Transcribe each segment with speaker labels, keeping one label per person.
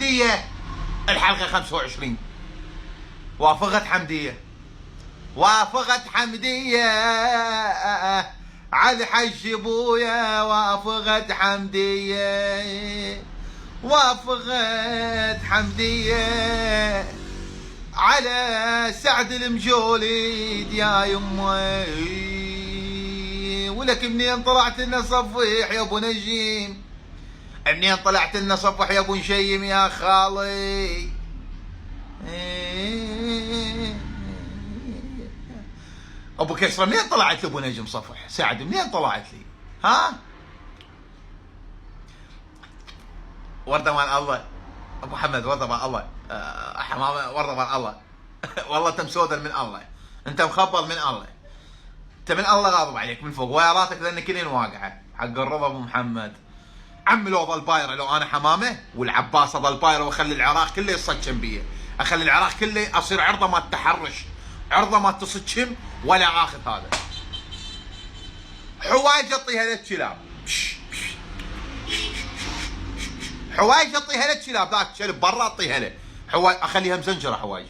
Speaker 1: حمدية الحلقة 25. وافقت حمدية، وافقت حمدية على الحج ابويا، وافقت حمدية، وافقت حمدية على سعد المجولد يا يمي. ولك منين طلعت لنا صفيح يا ابو نجيم، منين طلعت لنا صفح يا ابو نشيم يا خالي. ابو كسرى منين طلعت لابو نجم صفح؟ سعد منين طلعت لي؟ ها؟ ورده مال الله ابو محمد، ورده مال الله. حمامه ورده مال الله. والله انت مسودل من الله، انت مخبل من الله، انت من الله غاضب عليك من فوق، وياراتك ذنك كلين واقعه حق الرضا ابو محمد. عم لو ظل بايره، لو انا حمامه والعباس ظل بايره واخلي العراق كله يصجم بيه، اخلي العراق كله اصير عرضه ما تتحرش، عرضه ما تصجم ولا اخذ هذا. حوايج اعطيها للكلاب، حوايج اعطيها للكلاب، ذاك كلب برا اعطيها له حوايج، اخليها مزنجره حوايج،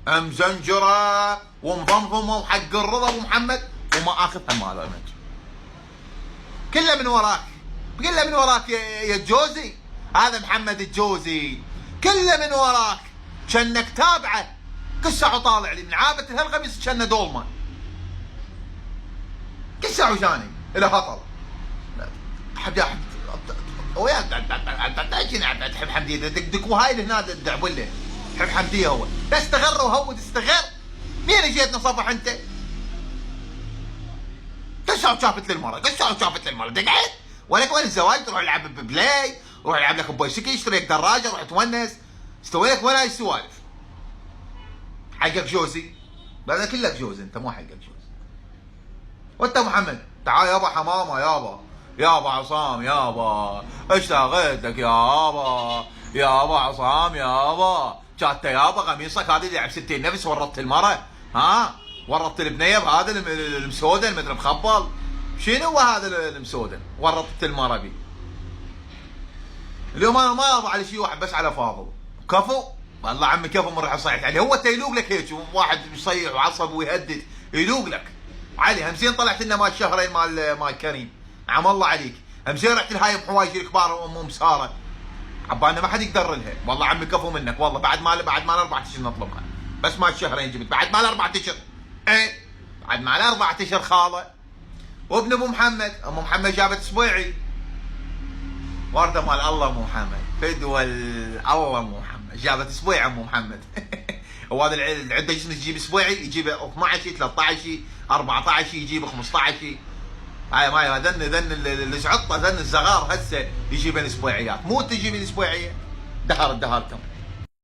Speaker 1: مزنجره ومضمضمه وحق الرضا ابو محمد، وما اخذها مال المنج. كله من وراك، كله من وراك يا الجوزي، هذا محمد الجوزي كله من وراك، كأنك تابعه كل ساعه طالع لي من عابه هالقميص كأنه دولمه، كل ساعه وجاني الى هطل. حب يا ويا تحب حمديه دق وهاي اللي هنا الدعبله، تحب حمديه هو لا استغر وهود استغر. مين جيتنا صفح انت؟ كل ساعه شافت للمره، كل ساعه شافت للمره دقعت. ولك وين الزواج؟ تروح العب ببلاي، روح العب لك ببايسكل، اشتري لك دراجه، روح تونس، استوي لك وين هاي السوالف؟ حقك جوزي؟ بعدين كلك جوز انت، مو حقك جوز. وانت محمد تعال يابا حمامه، يابا عصام، يابا اشتغلت لك يابا عصام، يابا شات يابا قميصك هذا اللي يلعب 60 نفس ورطت المره، ها؟ ورطت البنيه بهذا المسودن مدري مخبل. شنو هو هذا المسودن؟ ورطت المره بي. اليوم انا ما اضع على شيء واحد بس على فاضل. كفو؟ والله عمي كفو من راح صيحت عليه، هو يلوق لك هيك واحد يصيح وعصب ويهدد، يلوق لك. علي همزين طلعت لنا مال شهرين مال كريم، عم الله عليك. همزين رحت لهاي بحوايج الكبار ام ساره. عبالنا ما حد يقدر لها، والله عمي كفو منك، والله بعد ما 4 اشهر نطلبها، بس مال شهرين جبت، بعد ما 4 اشهر. ايه بعد ما 4 اشهر خاله. وابن ابو محمد، ام محمد جابت اسبوعي. ورده مال الله ام محمد، فدوى الله ام محمد، جابت اسبوعي ام محمد. وهذا العده جسم تجيب اسبوعي، يجيب 12 13 14 يجيب 15. هاي ما ذن الزعطه ذن الزغار هسه يجيبن اسبوعيات، مو تجيبين اسبوعيه. دهرتكم.